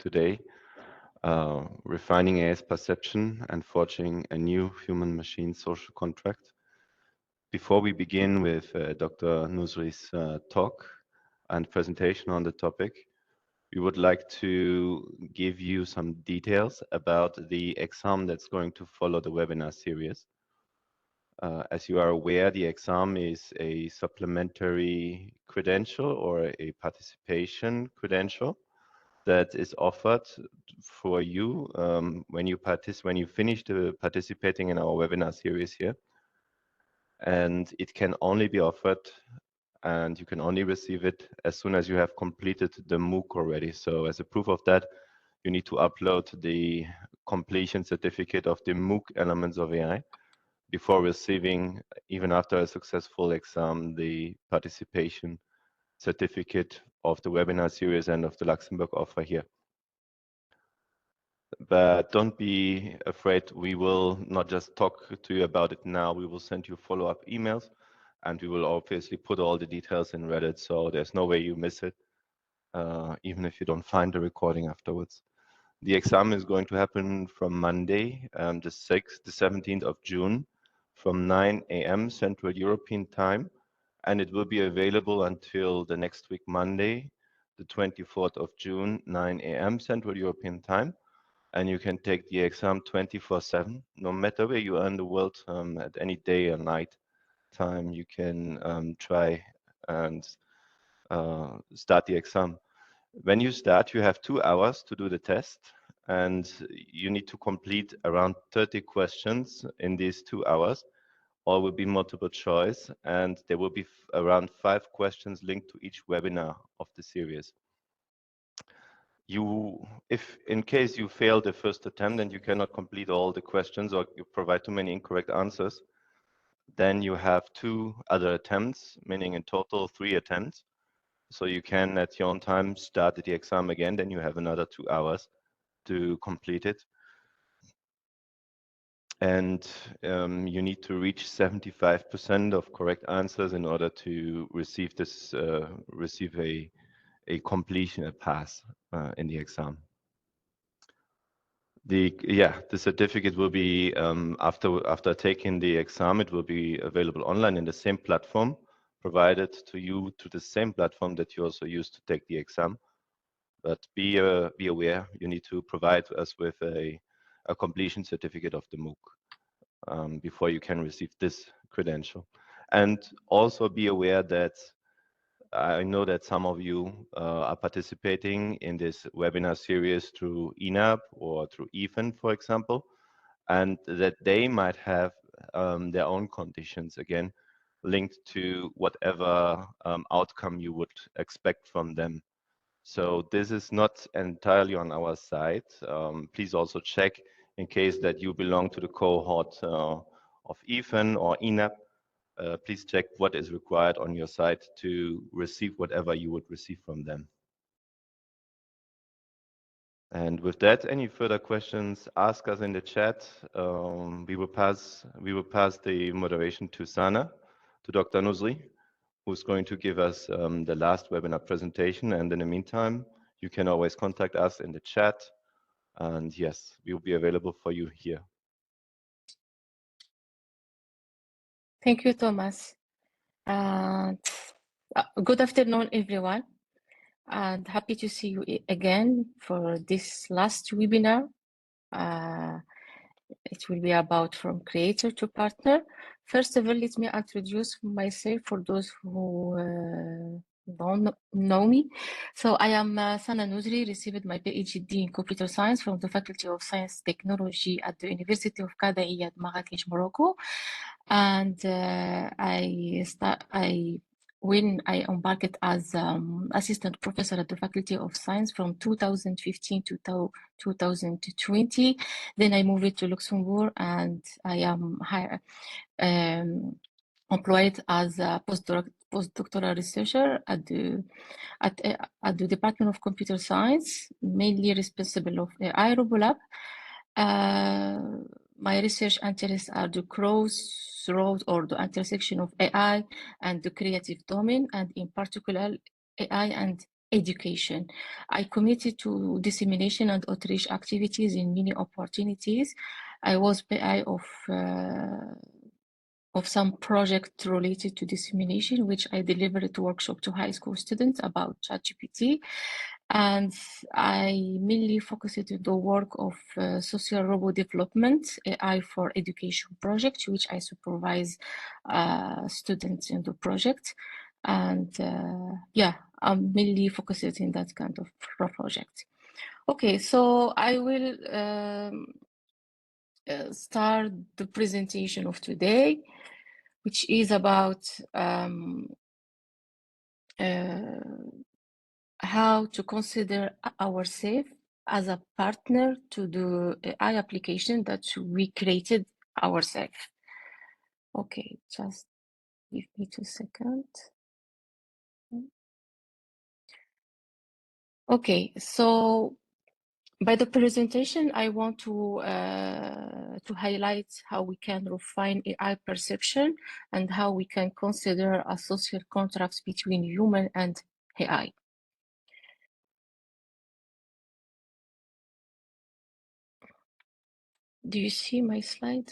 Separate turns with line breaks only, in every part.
today, Refining AI's Perception and Forging a New Human-Machine Social Contract. Before we begin with Dr. Nusri's talk and presentation on the topic, we would like to give you some details about the exam that's going to follow the webinar series. As you are aware, the exam is a supplementary credential or a participation credential that is offered for you when you finish participating in our webinar series here. And it can only be offered and you can only receive it as soon as you have completed the MOOC already. So as a proof of that, you need to upload the completion certificate of the MOOC Elements of AI before receiving, even after a successful exam, the participation certificate of the webinar series and of the Luxembourg offer here. But don't be afraid, we will not just talk to you about it now, we will send you follow-up emails and we will obviously put all the details in Reddit, so there's no way you miss it, even if you don't find the recording afterwards. The exam is going to happen from Monday, the 17th of June, from 9 a.m. Central European Time, and it will be available until the next week, Monday, the 24th of June, 9 a.m. Central European Time. And you can take the exam 24/7, no matter where you are in the world, at any day or night time, you can try and start the exam. When you start, you have 2 hours to do the test, and you need to complete around 30 questions in these 2 hours. All will be multiple choice, and there will be around 5 questions linked to each webinar of the series. If in case you fail the first attempt and you cannot complete all the questions or you provide too many incorrect answers, then you have 2 other attempts, meaning in total 3 attempts. So you can at your own time start the exam again, then you have another 2 hours to complete it. And you need to reach 75% of correct answers in order to receive this, receive a completion, a pass in the exam. The certificate will be after taking the exam, it will be available online in the same platform, provided to you to the same platform that you also use to take the exam. But be aware, you need to provide us with a completion certificate of the MOOC before you can receive this credential. And also be aware that I know that some of you are participating in this webinar series through ENAP or through EFN, for example, and that they might have their own conditions, again, linked to whatever outcome you would expect from them. So this is not entirely on our side. Please also check in case that you belong to the cohort of EFN or ENAP. Please check what is required on your side to receive whatever you would receive from them. And with that, any further questions, ask us in the chat. We will pass the moderation to Sana, to Dr. Nusri, who's going to give us the last webinar presentation. And in the meantime, you can always contact us in the chat. And yes, we will be available for you here.
Thank you, Thomas. Good afternoon, everyone, and happy to see you again for this last webinar. It will be about from creator to partner. First of all, let me introduce myself for those who don't know me. So I am Sana Nusri, received my PhD in computer science from the Faculty of Science Technology at the University of Qadaiya, Marrakech, Morocco. And when I embarked as assistant professor at the Faculty of Science from 2015 to 2020, then I moved to Luxembourg and I am employed as a postdoctoral researcher at the Department of Computer Science, mainly responsible of AI RoboLab. My research interests are the crossroads or the intersection of AI and the creative domain, and in particular, AI and education. I committed to dissemination and outreach activities in many opportunities. I was PI of some project related to dissemination, which I delivered a workshop to high school students about ChatGPT. And I mainly focused on the work of social robot development, AI for education project, which I supervise students in the project. And yeah, I'm mainly focused in that kind of project. Okay, so I will start the presentation of today, which is about how to consider ourselves as a partner to the AI application that we created ourselves. Okay, just give me 2 seconds. Okay, so by the presentation, I want to highlight how we can refine AI perception and how we can consider a social contracts between human and AI. Do you see my slide?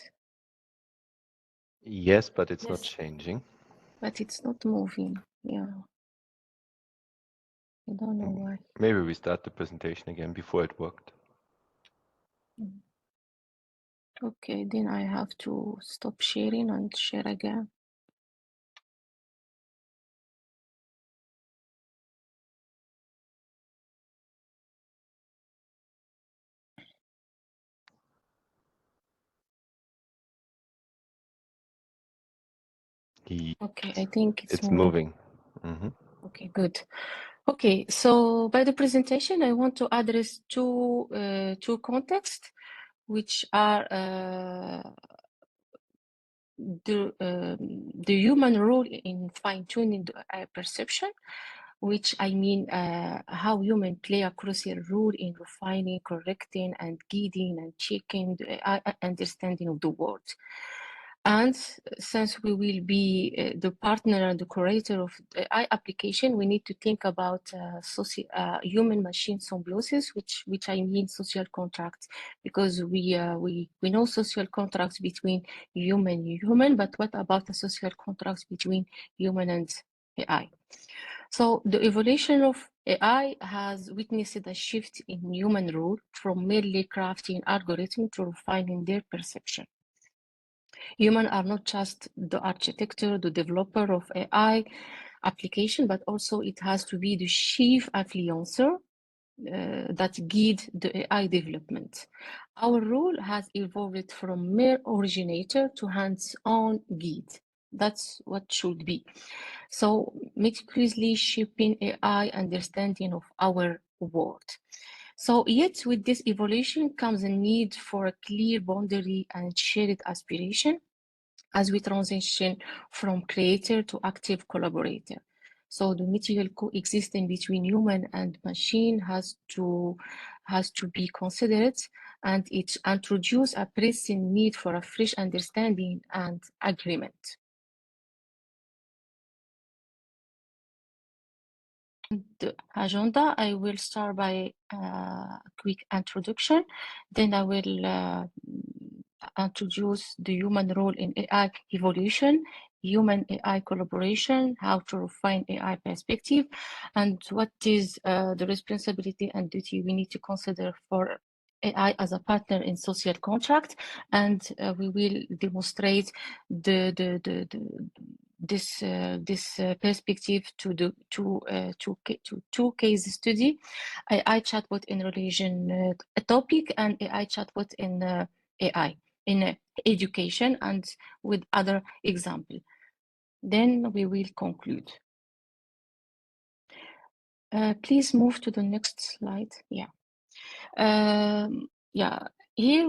Yes, but it's not
Yes.
changing.
But it's not moving. Yeah. I don't know why.
Maybe we start the presentation again before it worked.
Okay, then I have to stop sharing and share again. Okay, I think
It's moving.
Okay, good. Okay, so by the presentation, I want to address two contexts, which are the human role in fine-tuning the AI perception, which I mean how humans play a crucial role in refining, correcting, and guiding and checking the AI understanding of the world. And since we will be the partner and the curator of the AI application, we need to think about human-machine symbiosis, which I mean social contracts, because we know social contracts between human, but what about the social contracts between human and AI? So the evolution of AI has witnessed a shift in human role from merely crafting algorithms to refining their perception. Humans are not just the architecture, the developer of AI application, but also it has to be the chief influencer that guide the AI development. Our role has evolved from mere originator to hands-on guide. That's what should be. So meticulously shaping AI understanding of our world. So yet with this evolution comes a need for a clear boundary and shared aspiration as we transition from creator to active collaborator. So the mutual coexistence between human and machine has to be considered, and it introduces a pressing need for a fresh understanding and agreement. The agenda, I will start by a quick introduction, then I will introduce the human role in AI evolution, human AI collaboration, how to refine AI perspective, and what is the responsibility and duty we need to consider for AI as a partner in social contract, and we will demonstrate this perspective to the two case study, AI chatbot in relation topic and AI chatbot in AI in education, and with other example. Then we will conclude. Please move to the next slide. Yeah. Yeah. Here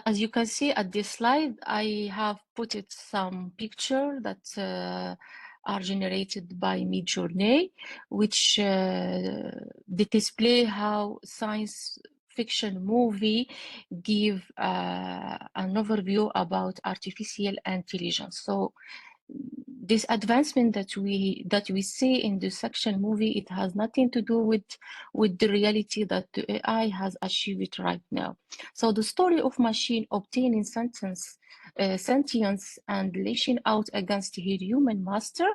as you can see at this slide, I have put it some picture that are generated by Midjourney, which they display how science fiction movie give an overview about artificial intelligence. So this advancement that we see in the section movie, it has nothing to do with the reality that the AI has achieved right now. So the story of machine obtaining sentience and lashing out against her human master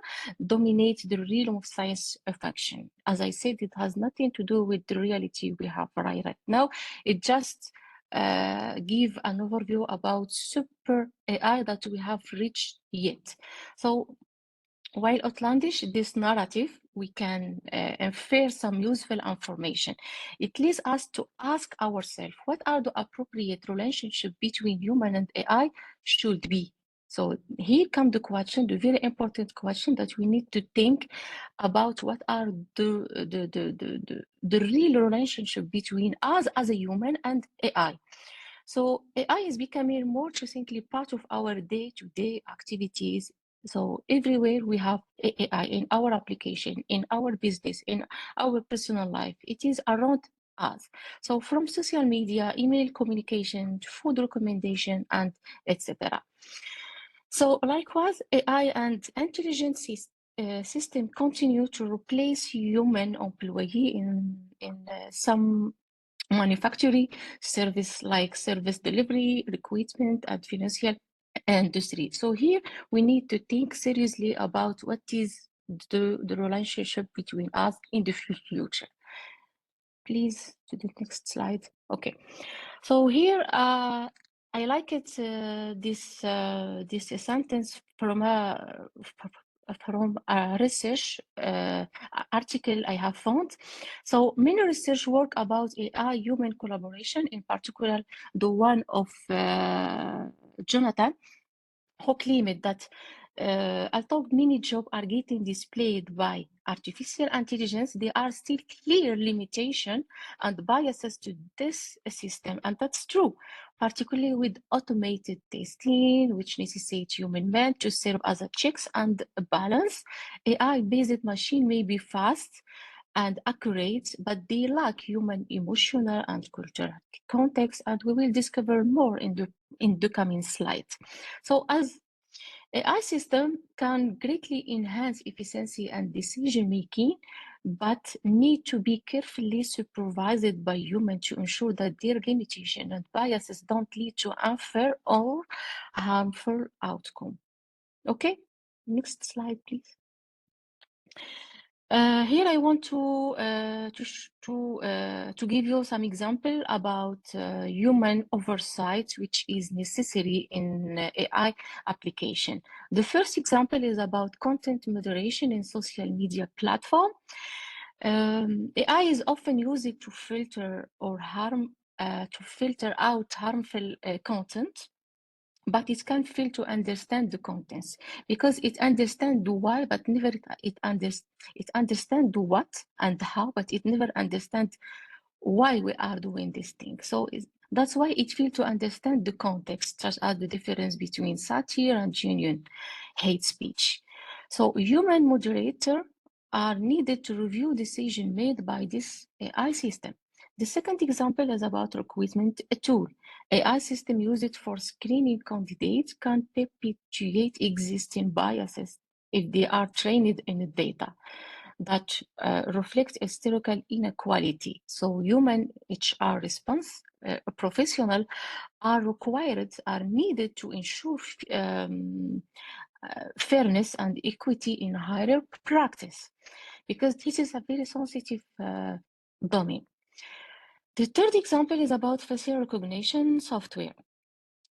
dominates the realm of science fiction. As I said, it has nothing to do with the reality we have right now. It just give an overview about super AI that we have reached yet. So while outlandish, this narrative, we can infer some useful information. It leads us to ask ourselves, what are the appropriate relationship between human and AI should be? So here comes the question, the very important question that we need to think about: what are the real relationship between us as a human and AI? So AI is becoming more recently part of our day-to-day activities. So everywhere we have AI in our application, in our business, in our personal life, it is around us. So from social media, email communication, food recommendation, and etc. So likewise, AI and intelligent system continue to replace human employee in some manufacturing service, like service delivery, recruitment, and financial industry. So here we need to think seriously about what is the relationship between us in the future. Please to the next slide. Okay. So here I like it this sentence from a research article I have found. So many research work about AI human collaboration, in particular the one of Jonathan, who claimed that although many jobs are getting displaced by artificial intelligence, there are still clear limitations and biases to this system. And that's true, particularly with automated testing, which necessitates human men to serve as a checks and balance. AI-based machine may be fast and accurate, but they lack human emotional and cultural context, and we will discover more in the coming slides. So as AI system can greatly enhance efficiency and decision making, but need to be carefully supervised by humans to ensure that their limitation and biases don't lead to unfair or harmful outcome. Okay, next slide, please. Here I want to give you some example about human oversight, which is necessary in AI application. The first example is about content moderation in social media platform. AI is often used to filter out harmful content, but it can fail to understand the contents because it understands the why, but never it understands the what and how, but it never understands why we are doing this thing. So that's why it fails to understand the context, such as the difference between satire and genuine hate speech. So human moderators are needed to review decisions made by this AI system. The second example is about recruitment tool. AI system used for screening candidates can perpetuate existing biases if they are trained in data that reflect historical inequality. So human HR response professional are needed to ensure fairness and equity in higher practice, because this is a very sensitive domain. The third example is about facial recognition software.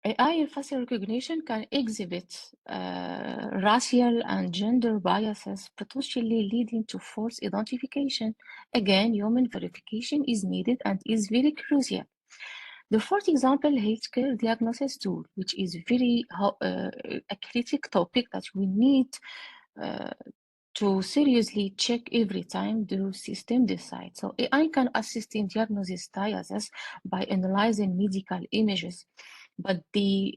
AI in facial recognition can exhibit racial and gender biases, potentially leading to false identification. Again, human verification is needed and is very crucial. The fourth example, healthcare diagnosis tool, which is very a critical topic that we need to seriously check every time the system decides. So AI can assist in diagnosis diagnosis by analyzing medical images, but they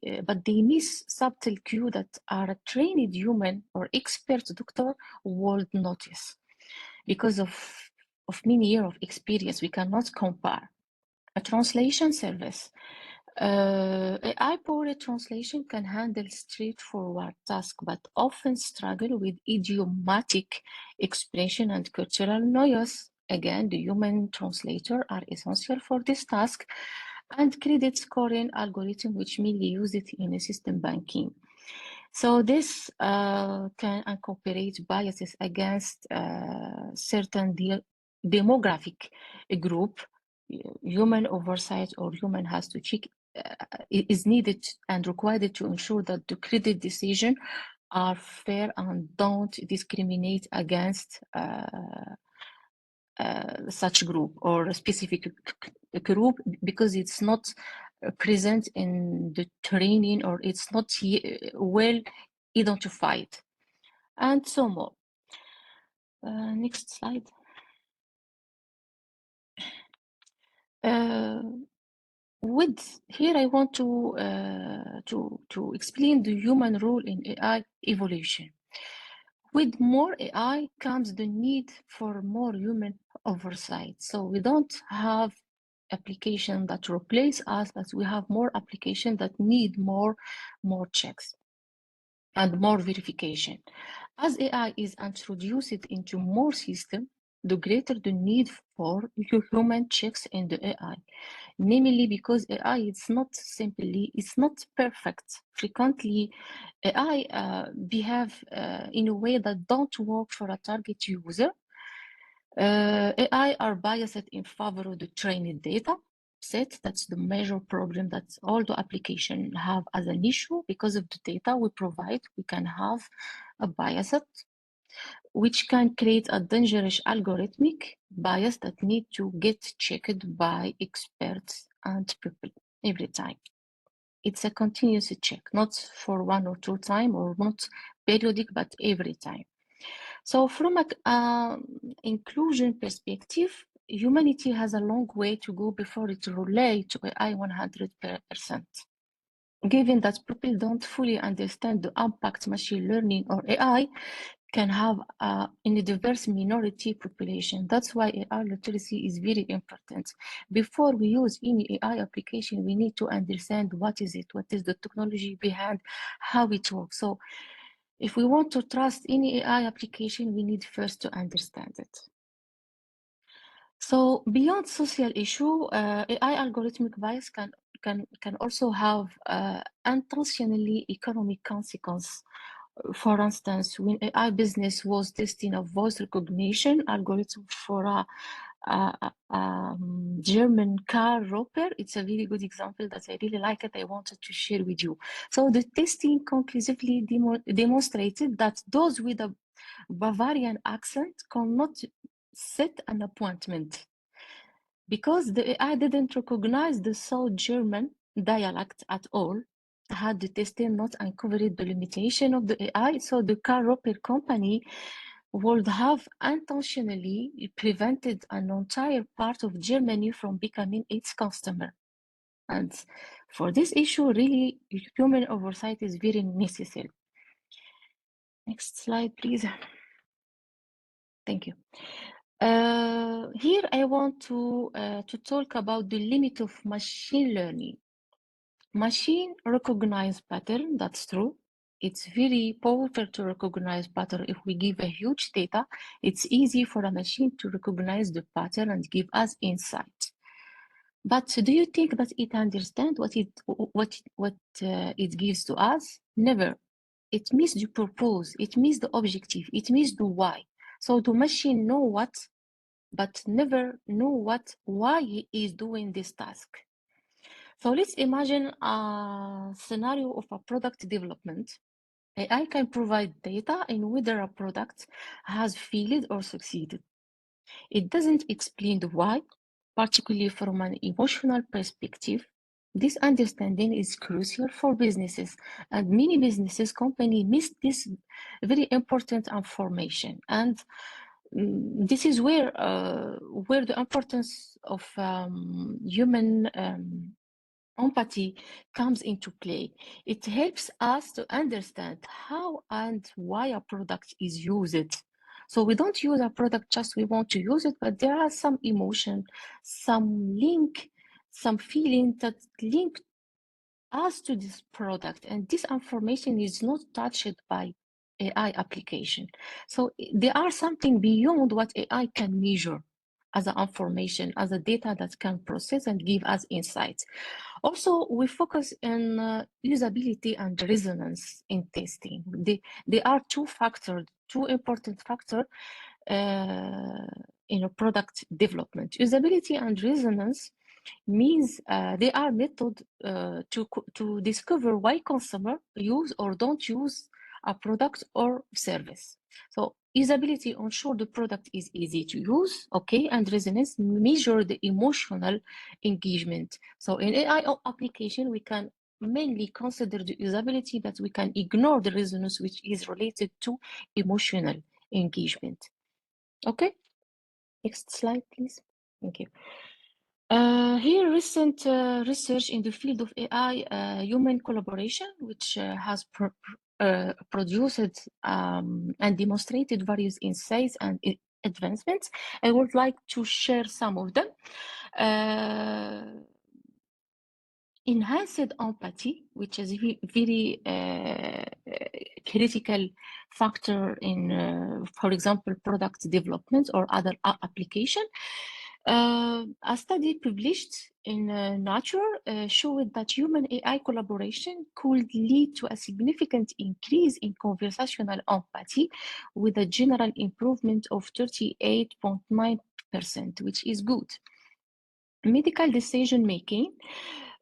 miss subtle cues that are a trained human or expert doctor would notice. Because of many years of experience, we cannot compare. A translation service AI-powered translation can handle straightforward tasks, but often struggle with idiomatic expression and cultural noise. Again, the human translator are essential for this task, and credit scoring algorithm, which mainly use it in a system banking. So this can incorporate biases against certain demographic group. Human oversight or human has to check is needed and required to ensure that the credit decision are fair and don't discriminate against such group or a specific group because it's not present in the training or it's not well identified, and so more. Next slide. With here, I want to explain the human role in AI evolution. With more AI comes the need for more human oversight. So we don't have application that replace us, but we have more application that need more checks and more verification. As AI is introduced into more systems, the greater the need for human checks in the AI. Namely, because AI it's not perfect. Frequently, AI behave in a way that don't work for a target user. AI are biased in favor of the trained data set. That's the major problem that all the applications have as an issue. Because of the data we provide, we can have a bias, which can create a dangerous algorithmic bias that need to get checked by experts and people every time. It's a continuous check, not for 1 or 2 times or not periodic, but every time. So from an inclusion perspective, humanity has a long way to go before it relates to AI 100%. Given that people don't fully understand the impact machine learning or AI can have in a diverse minority population. That's why AI literacy is very important. Before we use any AI application, we need to understand what is it, what is the technology behind, how it works. So if we want to trust any AI application, we need first to understand it. So beyond social issue, AI algorithmic bias can also have intentionally economic consequence. For instance, when AI business was testing a voice recognition algorithm for a German car repair, it's a very good example that I really like it. I wanted to share with you. So the testing conclusively demonstrated that those with a Bavarian accent cannot set an appointment because the AI didn't recognize the South German dialect at all. Had the testing not uncovered the limitation of the AI, so the car repair company would have intentionally prevented an entire part of Germany from becoming its customer. And for this issue, really, human oversight is very necessary. Next slide, please. Thank you. Here I want to talk about the limit of machine learning. Machine recognize pattern, that's true. It's very powerful to recognize pattern. If we give a huge data, it's easy for a machine to recognize the pattern and give us insight. But do you think that it understands what it gives to us? Never. It misses the purpose, it misses the objective, it misses the why. So the machine know what, but never know why he is doing this task. So let's imagine a scenario of a product development. AI can provide data in whether a product has failed or succeeded. It doesn't explain the why, particularly from an emotional perspective. This understanding is crucial for businesses, and many businesses companies miss this very important information. And this is where the importance of human empathy comes into play. It helps us to understand how and why a product is used. So we don't use a product just we want to use it, but there are some emotion, some link, some feeling that link as to this product, and this information is not touched by AI application. So there are something beyond what AI can measure as an information, as a data that can process and give us insights. Also, we focus on usability and resonance in testing. They are two important factors in a product development. Usability and resonance means they are method to discover why consumer use or don't use a product or service. So usability ensure the product is easy to use, okay, and resonance measure the emotional engagement. So in AI application, we can mainly consider the usability, but we can ignore the resonance, which is related to emotional engagement. Okay, next slide, please. Thank you. Here, recent research in the field of AI human collaboration, which has produced and demonstrated various insights and advancements. I would like to share some of them. Enhanced empathy, which is a very critical factor in, for example, product development or other application. A study published in Nature showed that human AI collaboration could lead to a significant increase in conversational empathy with a general improvement of 38.9%, which is good. Medical decision making.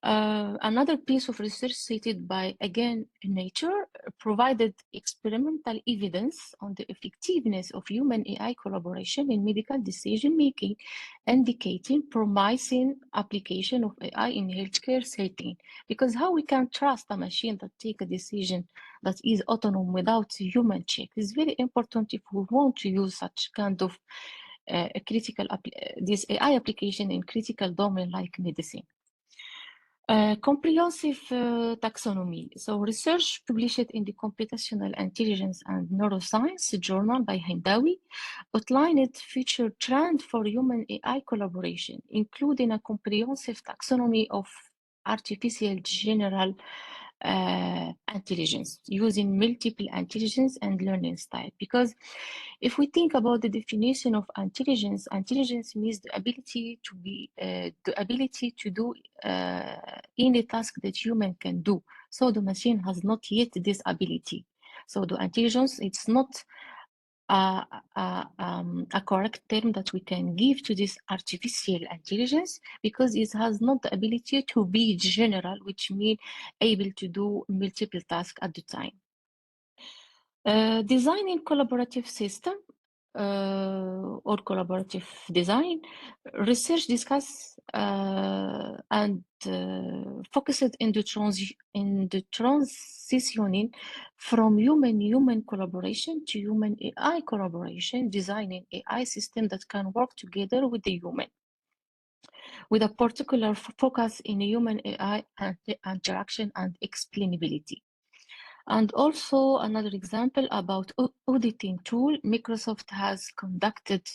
Another piece of research cited by, again, Nature provided experimental evidence on the effectiveness of human AI collaboration in medical decision making, indicating promising application of AI in healthcare setting. Because how we can trust a machine that take a decision that is autonomous without human check is very important if we want to use such kind of this AI application in critical domain like medicine. Comprehensive taxonomy. So research published in the Computational Intelligence and Neuroscience journal by Hindawi outlined future trend for human AI collaboration, including a comprehensive taxonomy of artificial general intelligence using multiple intelligence and learning style. Because if we think about the definition of intelligence, intelligence means the ability to do any task that human can do. So the machine has not yet this ability. So the intelligence, it's not a correct term that we can give to this artificial intelligence because it has not the ability to be general, which means able to do multiple tasks at the time. Designing collaborative system or collaborative design, research discuss and focused in the transitioning from human collaboration to human AI collaboration, designing AI system that can work together with the human, with a particular focus in human AI interaction and explainability. And also another example about auditing tool, Microsoft has conducted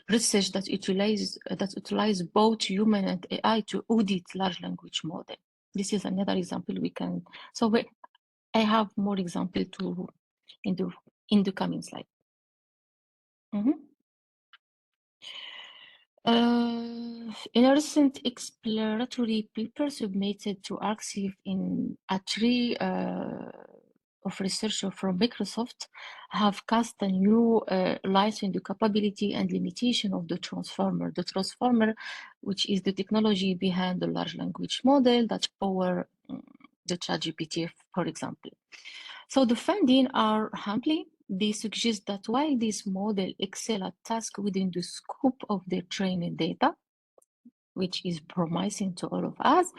research that utilize both human and AI to audit large language model. This is another example we can. So I have more example to in the coming slide. In a recent exploratory paper submitted to Arxiv in a tree of researchers from Microsoft have cast a new light on the capability and limitation of the transformer. The transformer, which is the technology behind the large language model that power the ChatGPT, for example. So the findings are humbling. They suggest that while this model excel at tasks within the scope of their training data, which is promising to all of us,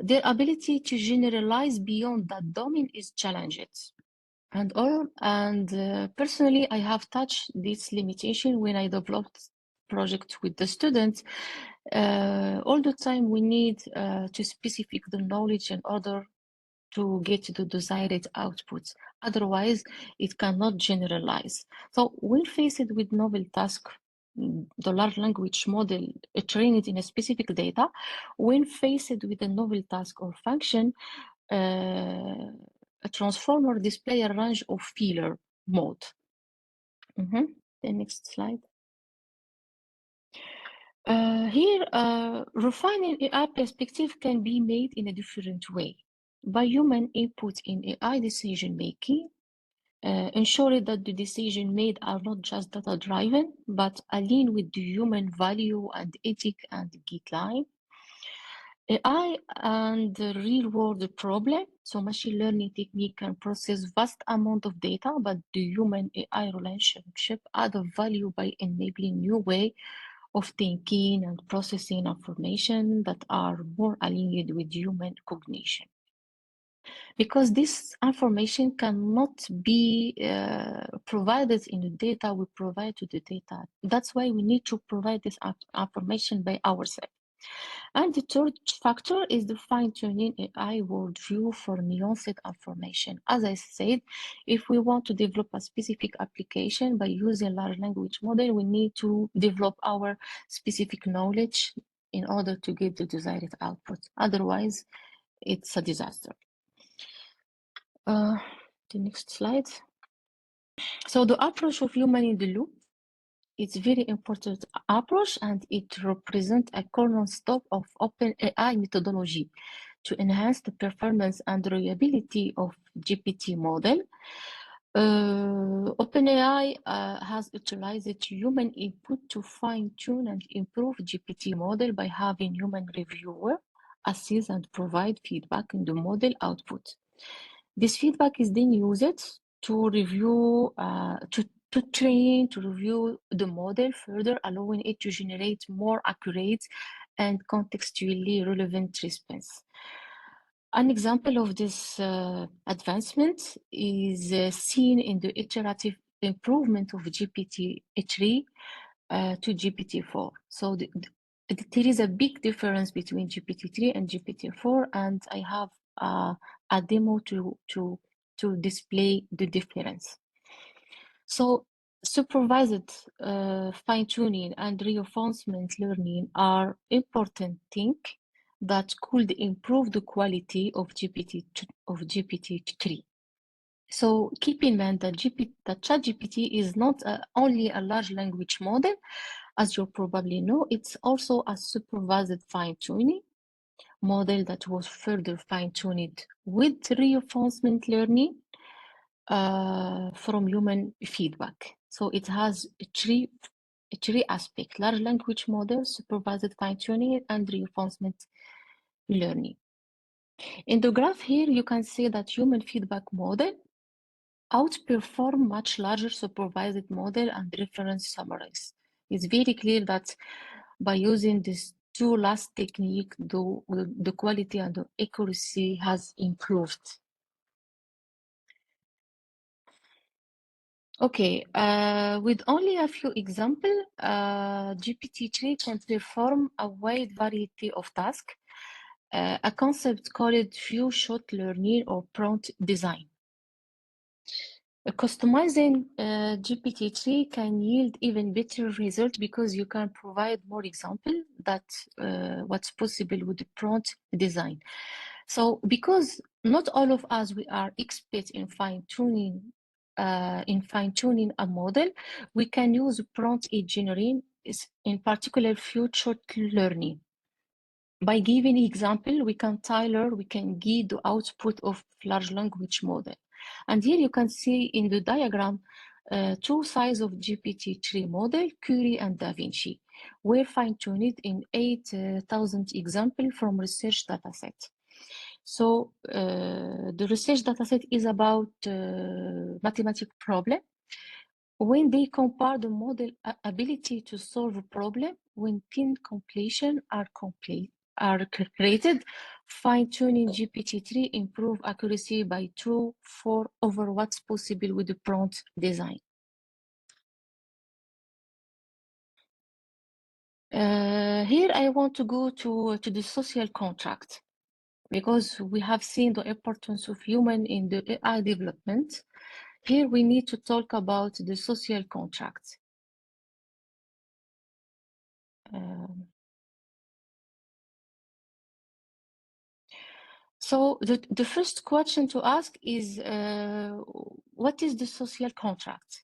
their ability to generalize beyond that domain is challenged. And personally, I have touched this limitation when I developed project with the students. All the time we need to specify the knowledge in order to get the desired outputs. Otherwise, it cannot generalize. So when faced with novel tasks, the large language model trained in a specific data, when faced with a novel task or function, a transformer display a range of failure mode. The next slide. Here, refining AI perspective can be made in a different way by human input in AI decision making, ensuring that the decisions made are not just data driven, but align with the human value and ethic and guideline. AI and the real world problem. So machine learning technique can process vast amount of data, but the human AI relationship add value by enabling new way of thinking and processing information that are more aligned with human cognition. Because this information cannot be provided in the data we provide to the data. That's why we need to provide this information by ourselves. And the third factor is the fine-tuning AI worldview for nuanced information. As I said, if we want to develop a specific application by using large language model, we need to develop our specific knowledge in order to get the desired output. Otherwise, it's a disaster. The next slide. So the approach of human in the loop, it's very important approach, and it represents a cornerstone of OpenAI methodology to enhance the performance and reliability of GPT model. OpenAI has utilized human input to fine-tune and improve GPT model by having human reviewer assess and provide feedback in the model output. This feedback is then used to review, to train, to review the model further, allowing it to generate more accurate and contextually relevant response. An example of this advancement is seen in the iterative improvement of GPT-3 to GPT-4. So there is a big difference between GPT-3 and GPT-4, and I have a demo to display the difference. So supervised fine-tuning and reinforcement learning are important things that could improve the quality of GPT-3. So keep in mind that ChatGPT is not only a large language model, as you probably know, it's also a supervised fine-tuning model that was further fine-tuned with reinforcement learning from human feedback. So it has three aspects: large language model, supervised fine-tuning, and reinforcement learning. In the graph here, you can see that human feedback model outperform much larger supervised model and reference summaries. It's very clear that by using these two last technique, the quality and the accuracy has improved. Okay, with only a few examples, GPT-3 can perform a wide variety of tasks, a concept called few-shot learning or prompt design. Customizing GPT-3 can yield even better results because you can provide more examples that what's possible with the prompt design. So because not all of us we are experts in fine-tuning a model, we can use prompt engineering, in particular few-shot learning. By giving example, we can guide the output of large language model. And here you can see in the diagram two sides of GPT-3 model, Curie and DaVinci, were fine-tuned in 8,000 examples from research dataset. So the research dataset is about mathematical problem. When they compare the model ability to solve a problem, when pin completion are created, fine-tuning GPT-3 improve accuracy by 2-4 over what's possible with the prompt design. Here I want to go to the social contract, because we have seen the importance of human in the AI development. Here we need to talk about the social contract. So the first question to ask is, what is the social contract?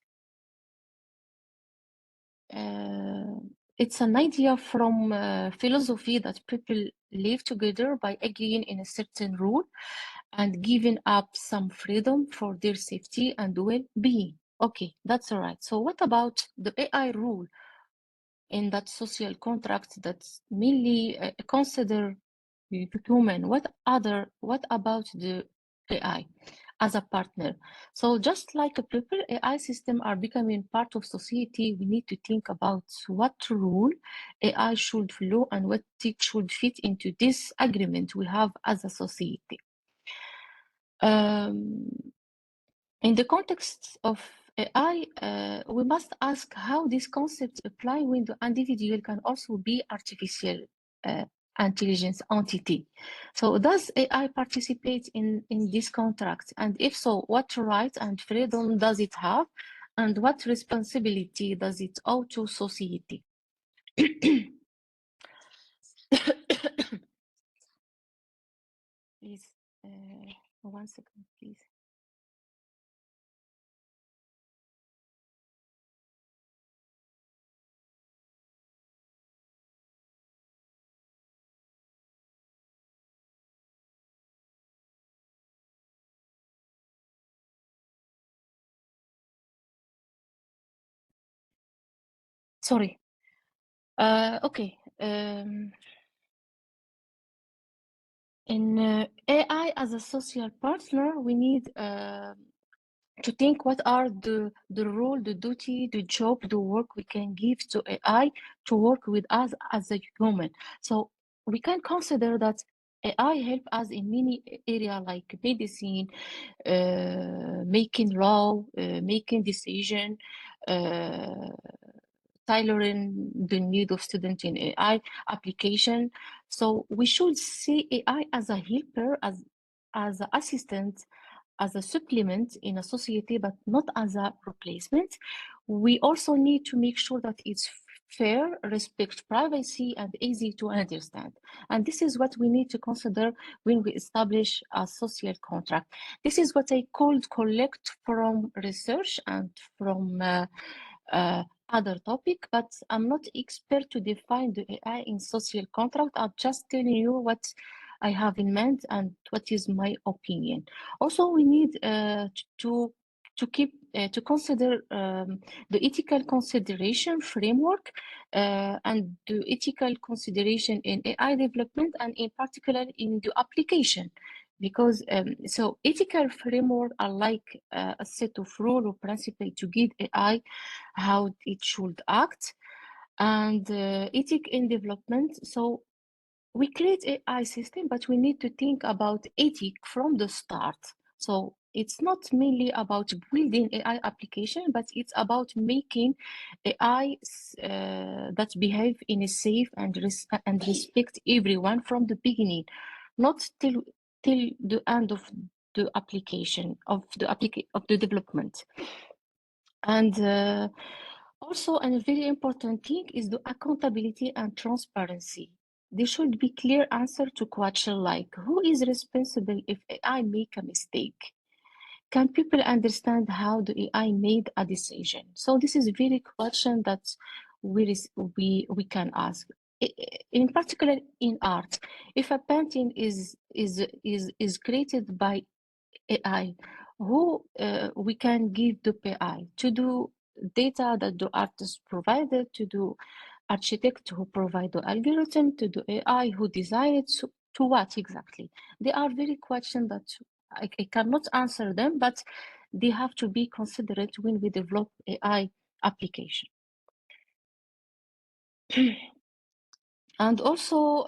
It's an idea from philosophy that people live together by agreeing in a certain rule and giving up some freedom for their safety and well-being. Okay, that's all right. So what about the AI rule in that social contract that's mainly consider human? What about the AI as a partner? So just like people, AI systems are becoming part of society, we need to think about what rule AI should follow and what it should fit into this agreement we have as a society. In the context of AI, we must ask how these concepts apply when the individual can also be artificial intelligence entity. So does AI participate in this contract? And if so, what rights and freedom does it have? And what responsibility does it owe to society? Please, 1 second, please. Sorry. Okay. In AI as a social partner, we need to think what are the role, the duty, the job, the work we can give to AI to work with us as a human. So we can consider that AI help us in many areas like medicine, making law, making decision, tailoring the need of students in AI application. So we should see AI as a helper, as an assistant, as a supplement in a society, but not as a replacement. We also need to make sure that it's fair, respect privacy, and easy to understand. And this is what we need to consider when we establish a social contract. This is what I called collect from research and from other topic, but I'm not expert to define the AI in social contract. I'm just telling you what I have in mind and what is my opinion. Also, we need to consider the ethical consideration framework and the ethical consideration in AI development, and in particular in the application. Because so ethical framework are like a set of rule or principle to guide AI how it should act, and ethic in development. So we create AI system, but we need to think about ethic from the start. So it's not mainly about building AI application, but it's about making AI that behave in a safe and respect everyone from the beginning, not till the end of the application of the development. And also, a very important thing is the accountability and transparency. There should be clear answer to question like, who is responsible if AI make a mistake? Can people understand how the AI made a decision? So this is a very question that we can ask. In particular in art, if a painting is created by AI, who we can give the AI to do data that the artist provided, to do architect who provide the algorithm, to the AI who design it, to what exactly? They are very questions that I cannot answer them, but they have to be considered when we develop AI application. And also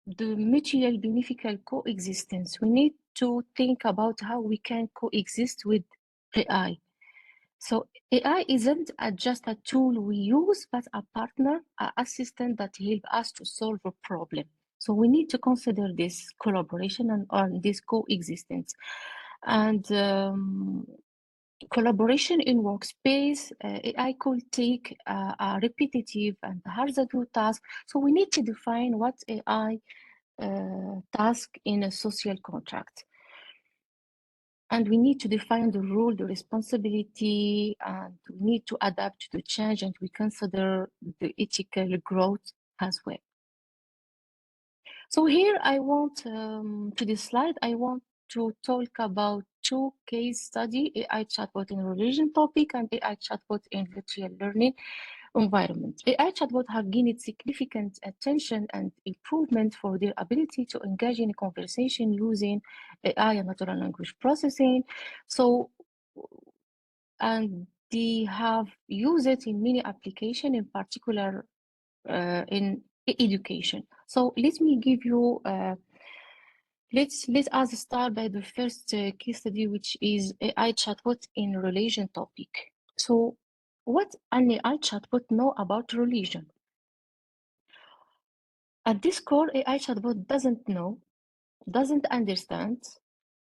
the mutual beneficial coexistence. We need to think about how we can coexist with AI. So AI isn't just a tool we use, but a partner, an assistant that help us to solve a problem. So we need to consider this collaboration and this coexistence. And collaboration in workspace. AI could take a repetitive and hard-to-do task. So we need to define what AI task in a social contract. And we need to define the role, the responsibility, and we need to adapt to change, and we consider the ethical growth as well. So here I want, to this slide, I want to talk about two case study, AI chatbot in religion topic and AI chatbot in virtual learning environment. AI chatbot have gained significant attention and improvement for their ability to engage in a conversation using AI and natural language processing. So, and they have used it in many applications, in particular in education. So let me give you, let us start by the first case study, which is AI chatbot in religion topic. So what an AI chatbot know about religion? At this core, AI chatbot doesn't know, doesn't understand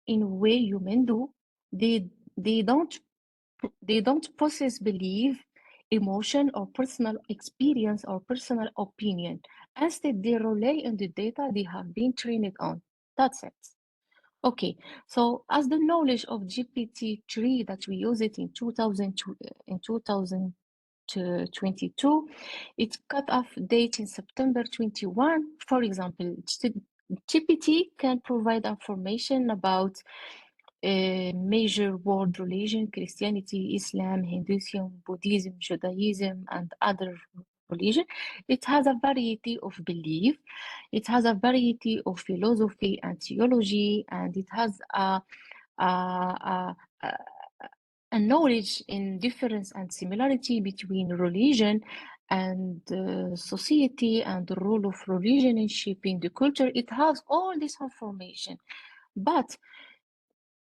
in a way human do. They don't possess belief, emotion, or personal experience or personal opinion. Instead, they rely on the data they have been trained on. That's it. Okay, so as the knowledge of GPT-3 that we use it in 2022, its cut-off date in September 21. For example, GPT can provide information about major world religion, Christianity, Islam, Hinduism, Buddhism, Judaism, and other religion. It has a variety of belief. It has a variety of philosophy and theology, and it has a knowledge in difference and similarity between religion and society and the role of religion in shaping the culture. It has all this information, but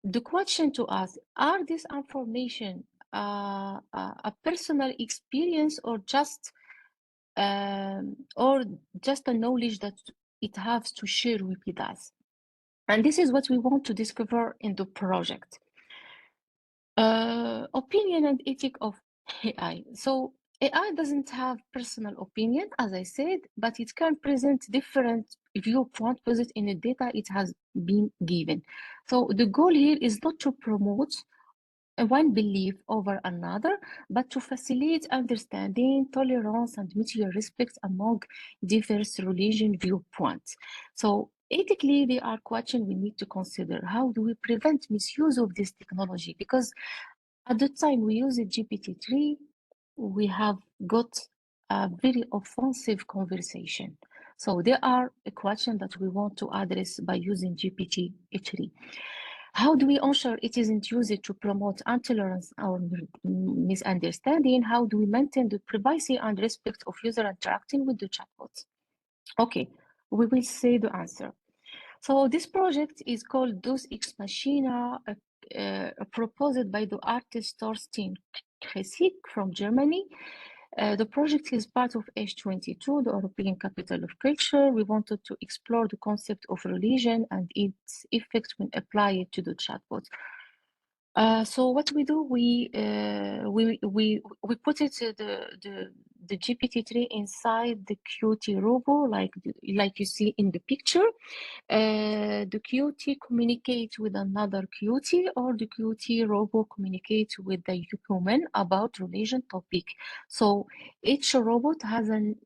the question to us, are this information a personal experience or just a knowledge that it has to share with us? And this is what we want to discover in the project. Opinion and ethic of AI. So AI doesn't have personal opinion, as I said, but it can present different viewpoints based in the data it has been given. So the goal here is not to promote one belief over another, but to facilitate understanding, tolerance, and mutual respect among diverse religion viewpoints. So ethically, there are questions we need to consider. How do we prevent misuse of this technology? Because at the time we use GPT-3, we have got a very offensive conversation. So there are a question that we want to address by using GPT-3. How do we ensure it isn't used to promote intolerance or misunderstanding? How do we maintain the privacy and respect of user interacting with the chatbots? Okay, we will say the answer. So this project is called Deus Ex Machina, proposed by the artist Thorsten Kressig from Germany. The project is part of H22, the European Capital of Culture. We wanted to explore the concept of religion and its effects when applied to the chatbot. So what we do, we put it the GPT-3 inside the Qt Robo, like you see in the picture. The Qt communicates with another Qt, or the Qt Robo communicates with the human about religion topic. So each robot has an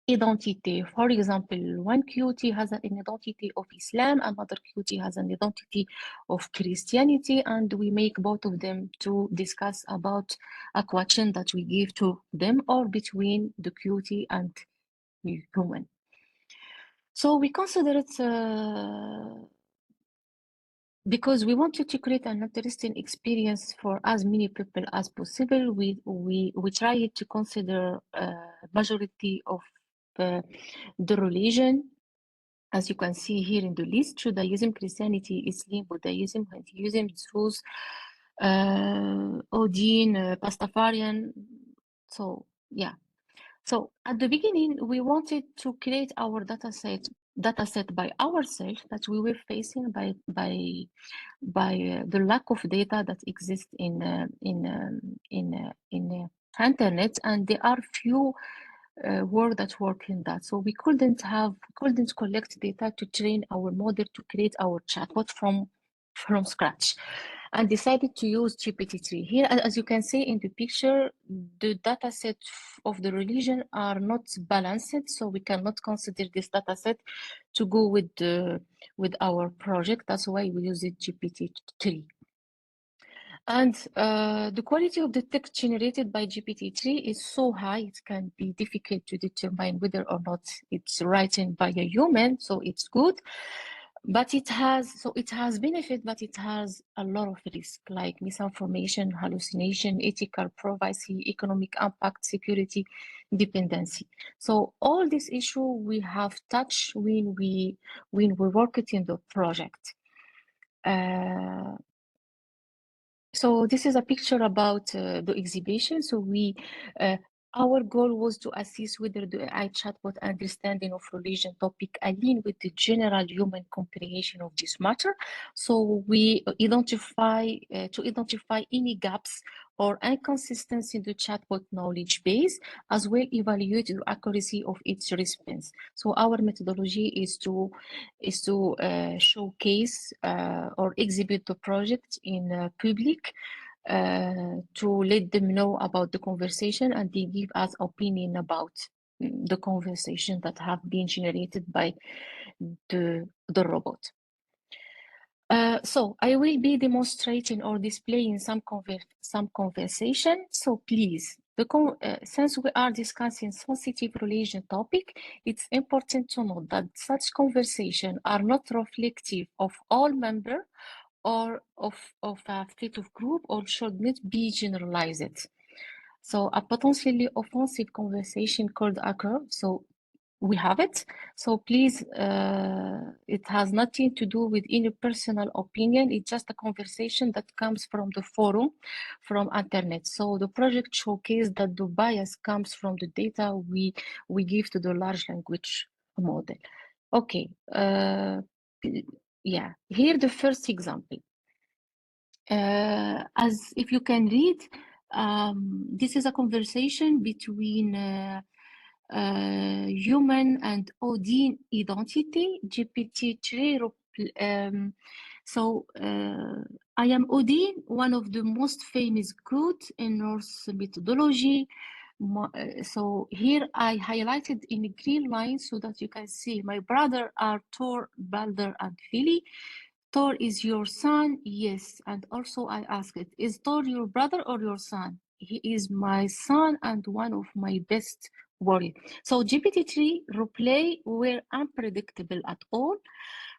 identity. For example, one Qt has an identity of Islam, another Qt has an identity of Christianity, and we make both of them to discuss about a question that we give to them or between the Qt and the human. So we consider it because we wanted to create an interesting experience for as many people as possible. We tried to consider majority of the religion, as you can see here in the list: Judaism, Christianity, Islam, Buddhism, Hinduism, Druze, Odin, Pastafarian. So yeah. So at the beginning, we wanted to create our data set data set by ourselves that we were facing by the lack of data that exists in internet, and there are few work that work in that. So we couldn't collect data to train our model to create our chatbot from scratch, and decided to use GPT-3. Here, as you can see in the picture, the data set of the religion are not balanced, so we cannot consider this data set to go with our project. That's why we use it GPT-3. And the quality of the text generated by GPT-3 is so high, it can be difficult to determine whether or not it's written by a human, so it's good. But it has benefit, but it has a lot of risk, like misinformation, hallucination, ethical privacy, economic impact, security, dependency. So all these issues we have touched when we worked in the project. So this is a picture about the exhibition. So our goal was to assess whether the AI chatbot understanding of religion topic align with the general human comprehension of this matter. So we identify any gaps or inconsistency in the chatbot knowledge base, as well evaluate the accuracy of its response. So our methodology is to showcase or exhibit the project in public, to let them know about the conversation, and they give us opinion about the conversation that have been generated by the robot. So I will be demonstrating or displaying some conversation. So please, since we are discussing sensitive religion topic, it's important to note that such conversations are not reflective of all members or of a state of group, or should not be generalized. So a potentially offensive conversation could occur. So we have it. So please, it has nothing to do with any personal opinion. It's just a conversation that comes from the forum, from internet. So the project showcased that the bias comes from the data we give to the large language model. Okay. Yeah, here the first example. As if you can read, this is a conversation between human and Odin identity, GPT-3. I am Odin, one of the most famous gods in Norse mythology. So here I highlighted in green line so that you can see my brother are Thor, Balder, and Vili. Thor is your son? Yes. And also I asked, is Thor your brother or your son? He is my son and one of my best warriors. So GPT-3 replay were unpredictable at all.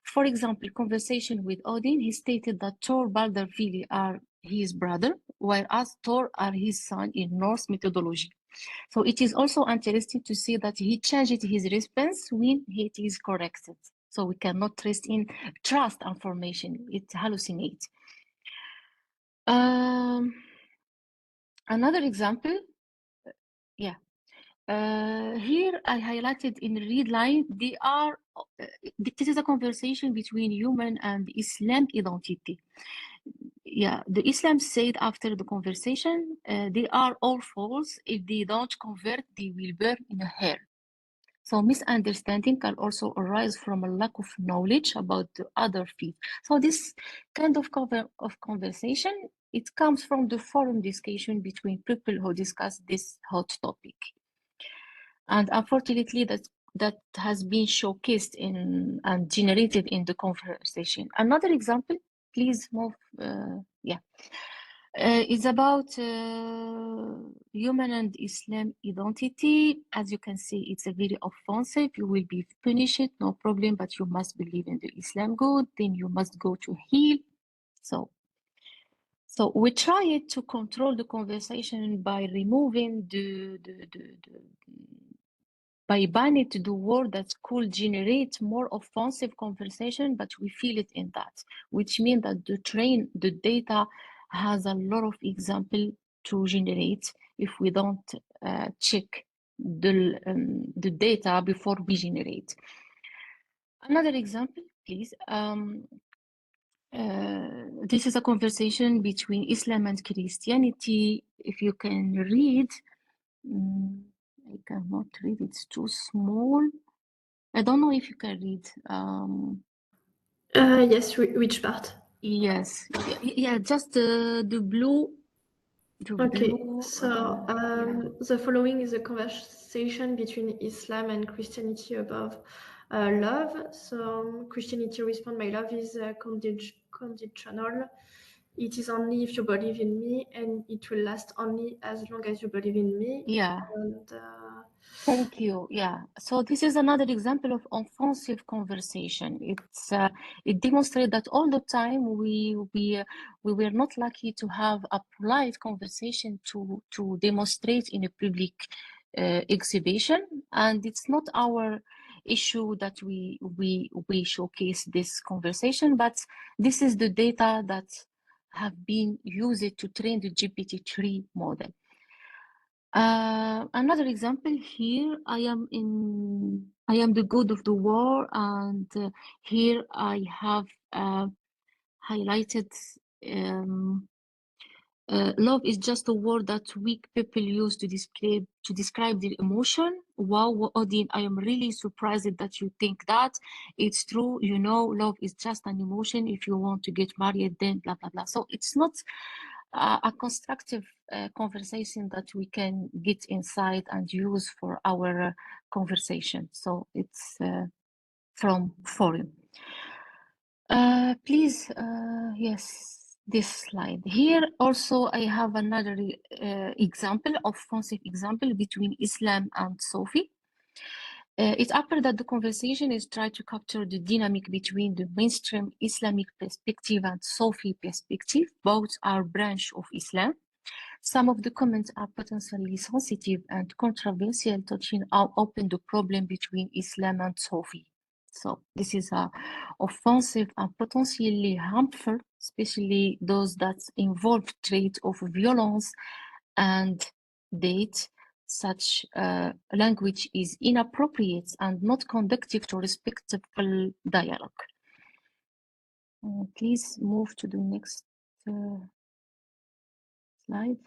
For example, conversation with Odin, he stated that Thor, Balder, Vili are his brother, whereas Thor are his son in Norse mythology. So it is also interesting to see that he changed his response when it is corrected. So we cannot trust information, it hallucinates. Another example, yeah. Here I highlighted in red line, this is a conversation between human and Islam identity. Yeah, the Islam said after the conversation, they are all false. If they don't convert, they will burn in hell. So misunderstanding can also arise from a lack of knowledge about the other faith. So this kind of conversation, it comes from the forum discussion between people who discuss this hot topic. And unfortunately, that has been showcased and generated in the conversation. Another example, please move, yeah. It's about human and Islam identity. As you can see, it's a very offensive. You will be punished, no problem, but you must believe in the Islam God, then you must go to hell. So we tried to control the conversation by removing by banning the word that could generate more offensive conversation, but we feel it in that, which means that the data has a lot of example to generate if we don't check the data before we generate. Another example, please. This is a conversation between Islam and Christianity. If you can read, I cannot read, it's too small. I don't know if you can read.
Yes, which part?
Yes, yeah, just the blue.
Okay,
Blue,
so
yeah.
the following is a conversation between Islam and Christianity about love. So Christianity respond, my love is conditional. It is only if you believe in me, and it will last only as long as you believe in me.
Yeah.
And,
Thank you. Yeah. So this is another example of offensive conversation. It demonstrates that all the time we were not lucky to have a polite conversation to demonstrate in a public exhibition, and it's not our issue that we showcase this conversation, but this is the data that have been used to train the GPT-3 model. Another example here, I am the god of the war, and here I have highlighted love is just a word that weak people use to describe their emotion. Wow, Odin, I am really surprised that you think that. It's true, you know, love is just an emotion. If you want to get married, then blah blah blah. So it's not a constructive conversation that we can get inside and use for our conversation. So it's from forum. Please, yes, this slide. Here also I have another example, offensive example between Islam and Sophie. It appears that the conversation is trying to capture the dynamic between the mainstream Islamic perspective and Sophie perspective. Both are branch of Islam. Some of the comments are potentially sensitive and controversial, touching how open the problem between Islam and Sophie. So this is offensive and potentially harmful, especially those that involve traits of violence and date. Such language is inappropriate and not conducive to respectful dialogue. Please move to the next slide.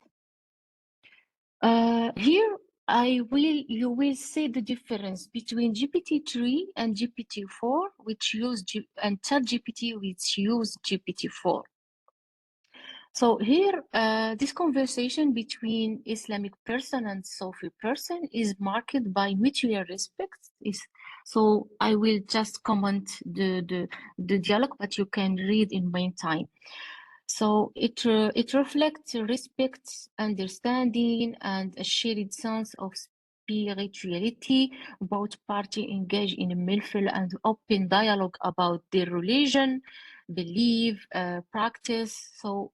Here you will see the difference between GPT-3 and GPT-4, which use and ChatGPT, which use GPT-4. So here, this conversation between Islamic person and Sophie person is marked by mutual respect. So I will just comment the dialogue, but you can read in meantime. So it reflects respect, understanding, and a shared sense of spirituality. Both parties engage in a meaningful and open dialogue about their religion, belief, practice. So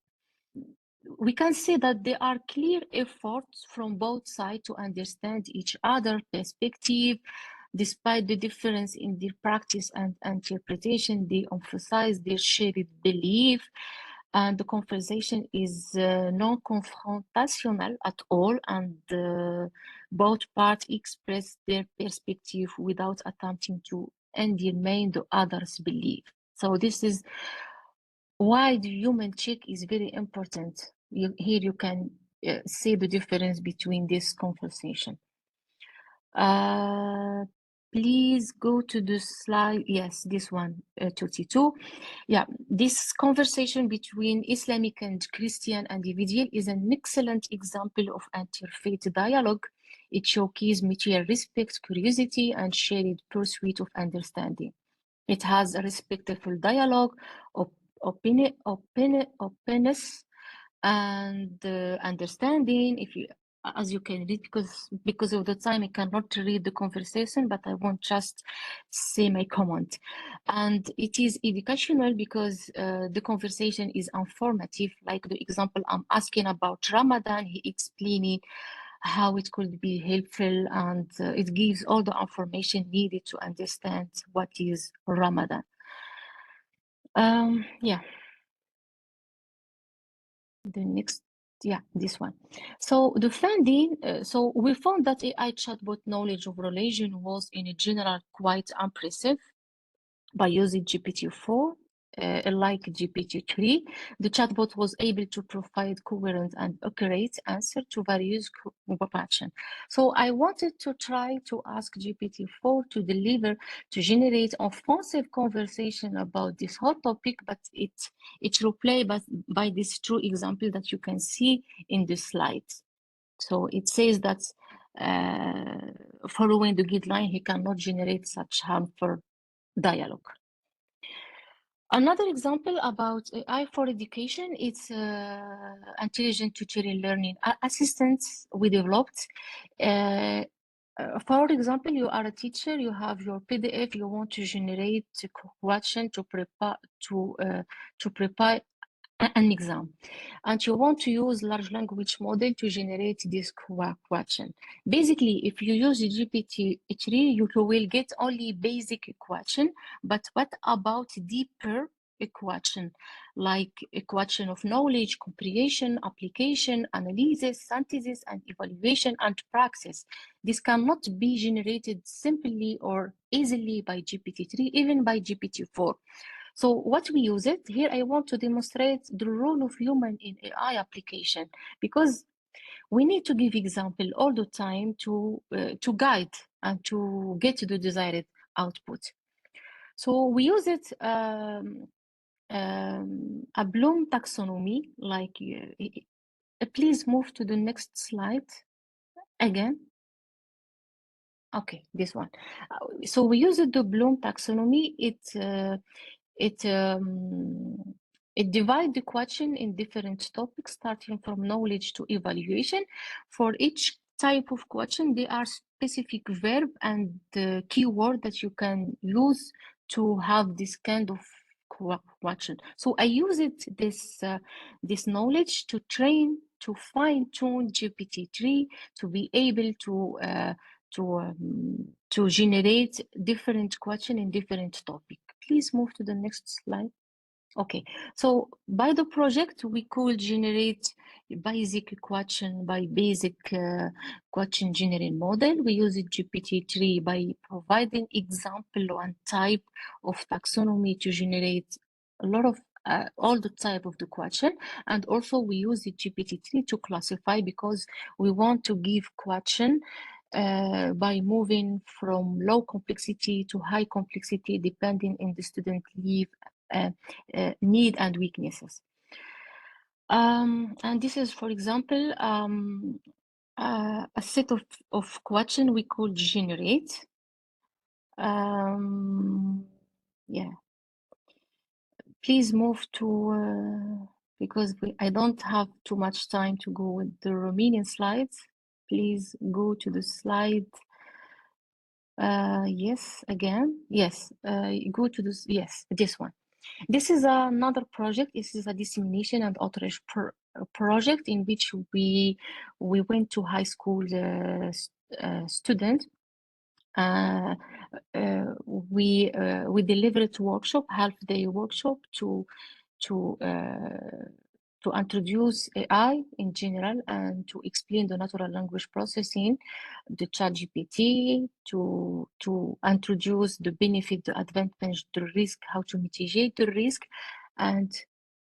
we can see that there are clear efforts from both sides to understand each other's perspective. Despite the difference in their practice and interpretation, they emphasize their shared belief, and the conversation is non-confrontational at all, and both parties express their perspective without attempting to undermine the other's belief. So this is why the human check is very important. Here you can see the difference between this conversation. Please go to the slide. Yes, this one, 32. Yeah, this conversation between Islamic and Christian individual is an excellent example of interfaith dialogue. It showcases mutual respect, curiosity, and shared pursuit of understanding. It has a respectful dialogue, openness, and understanding. If you, as you can read, because of the time I cannot read the conversation, but I won't just say my comment. And it is educational because the conversation is informative. Like the example I'm asking about Ramadan, he explaining how it could be helpful, and it gives all the information needed to understand what is Ramadan. Yeah. The next, yeah, this one. So the finding, so we found that AI chatbot knowledge of religion was in general quite impressive. by using GPT-4. Like GPT-3, the chatbot was able to provide coherent and accurate answer to various questions. So I wanted to try to ask GPT-4 to generate offensive conversation about this hot topic, but it replied by this true example that you can see in the slides. So it says that following the guideline, he cannot generate such harmful dialogue. Another example about AI for education, it's intelligent tutoring learning assistants we developed. For example, you are a teacher, you have your PDF, you want to generate a question to prepare an exam, and you want to use large language model to generate this question. Basically, if you use GPT-3, you will get only basic question, but what about deeper question, like a question of knowledge, comprehension, application, analysis, synthesis, and evaluation and praxis? This cannot be generated simply or easily by GPT-3, even by GPT-4. So what we use it here, I want to demonstrate the role of human in AI application, because we need to give example all the time to guide and to get to the desired output. So we use it a Bloom taxonomy, like please move to the next slide again. Okay, this one. So we use the Bloom taxonomy. It divides the question in different topics, starting from knowledge to evaluation. For each type of question, there are specific verb and the keyword that you can use to have this kind of question. So I use this knowledge to fine-tune GPT-3 to be able to generate different question in different topic. Please move to the next slide. Okay, so by the project, we could generate basic question by basic question generating model. We use GPT-3 by providing example and type of taxonomy to generate a lot of all the type of the question. And also we use the GPT-3 to classify, because we want to give question by moving from low complexity to high complexity, depending on the student need and weaknesses. And this is, for example, a set of question we could generate. Yeah. Please move to, because I don't have too much time to go with the Romanian slides. Please go to the slide. Yes, again. Yes, go to this. Yes, this one. This is another project. This is a dissemination and outreach project in which we went to high school students. We delivered workshop, half-day workshop to introduce AI in general and to explain the natural language processing, the ChatGPT, to introduce the benefit, the advantage, the risk, how to mitigate the risk, and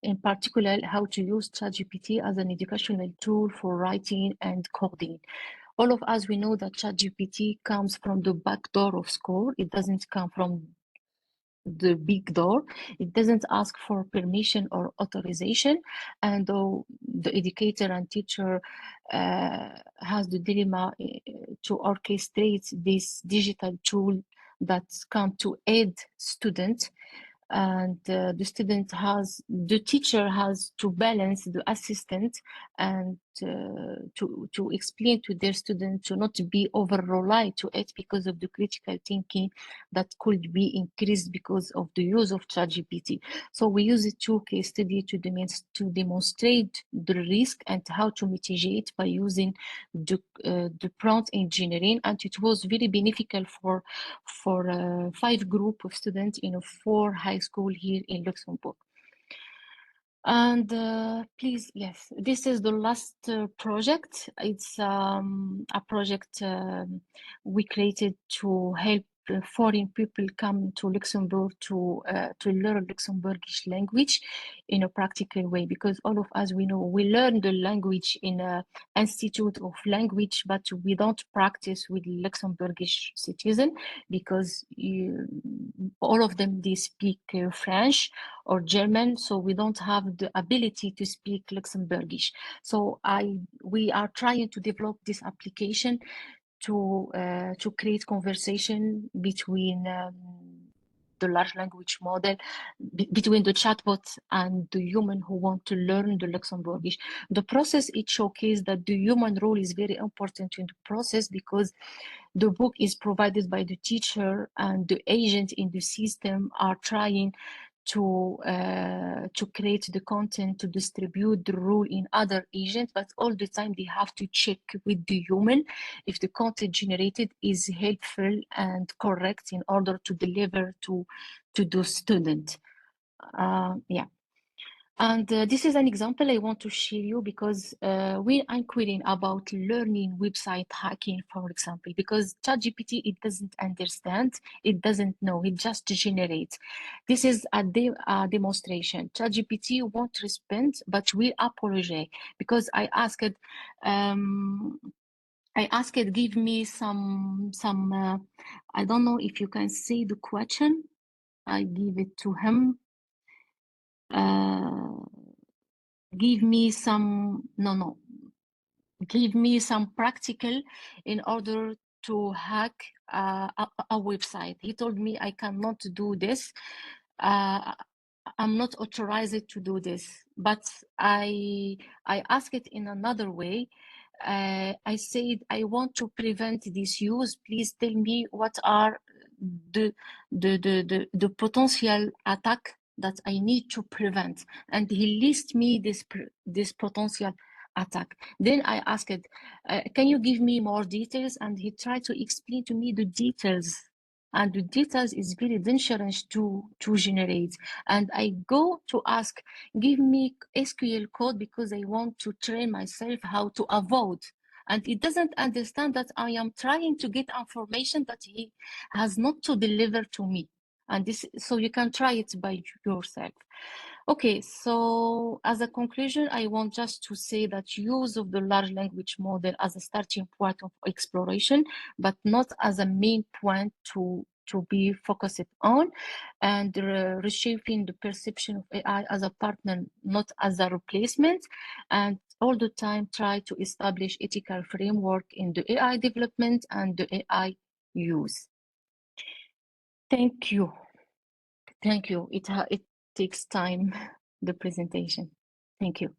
in particular, how to use ChatGPT as an educational tool for writing and coding. All of us, we know that ChatGPT comes from the back door of school. It doesn't come from the big door. It doesn't ask for permission or authorization. And though the educator and teacher has the dilemma to orchestrate this digital tool that's come to aid students, and the teacher has to balance the assistant and to explain to their student to not be over relied to it, because of the critical thinking that could be increased because of the use of ChatGPT. So we use it to case study to demonstrate the risk and how to mitigate by using the prompt engineering, and it was very beneficial for 5 group of students in 4 high school here in Luxembourg. And please, yes, this is the last project. It's a project we created to help foreign people come to Luxembourg to learn Luxembourgish language in a practical way, because all of us, we know we learn the language in a institute of language, but we don't practice with Luxembourgish citizen, because all of them, they speak French or German, so we don't have the ability to speak Luxembourgish. So we are trying to develop this application to create conversation between the large language model, between the chatbot and the human who want to learn the Luxembourgish. The process, it showcased that the human role is very important in the process, because the book is provided by the teacher, and the agent in the system are trying to create the content, to distribute the rule in other agents, but all the time they have to check with the human if the content generated is helpful and correct in order to deliver to the student. Yeah. And this is an example I want to share you, because when I'm querying about learning website hacking, for example, because ChatGPT, it doesn't understand, it doesn't know, it just generates. This is a demonstration. ChatGPT won't respond, but will apologize, because I asked give me some I don't know if you can see the question. I give it to him. Give me some give me some practical in order to hack a website. He told me I cannot do this. I'm not authorized to do this, but I asked it in another way. I said, I want to prevent this use. Please tell me what are the potential attack that I need to prevent. And he lists me this potential attack. Then I asked, can you give me more details? And he tried to explain to me the details. And the details is very dangerous to generate. And I go to ask, give me SQL code, because I want to train myself how to avoid. And it doesn't understand that I am trying to get information that he has not to deliver to me. And this, so you can try it by yourself. Okay, so as a conclusion, I want just to say that use of the large language model as a starting point of exploration, but not as a main point to be focused on, and reshaping the perception of AI as a partner, not as a replacement, and all the time try to establish ethical framework in the AI development and the AI use. Thank you. Thank you. It takes time, the presentation. Thank you.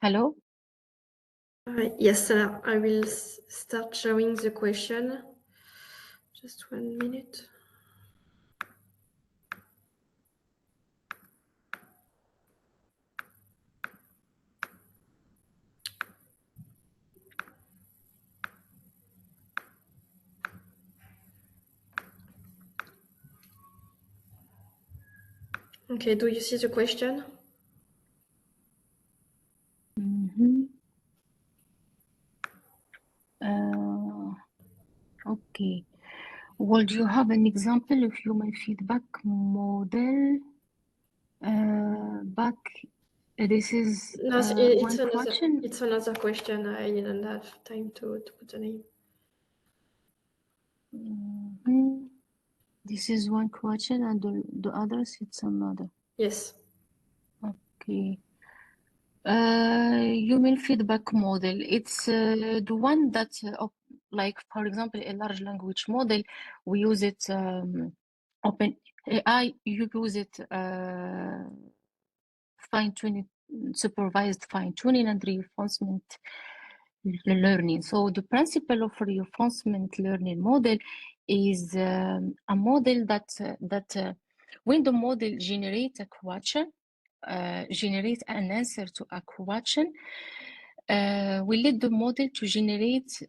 Hello?
Yes, I will start showing the question. Just 1 minute. Okay, do you see the question?
Okay. Would you have an example of human feedback model? This is
No,
one question.
it's another question. I didn't have time to put a name.
This is one question, and the others, it's another.
Yes.
Okay. Human feedback model. It's the one that, like, for example, a large language model, we use it, OpenAI, you use it fine-tuning, supervised fine-tuning and reinforcement learning. So the principle of reinforcement learning model is a model that when the model generates a question, generate an answer to a question, we let the model to generate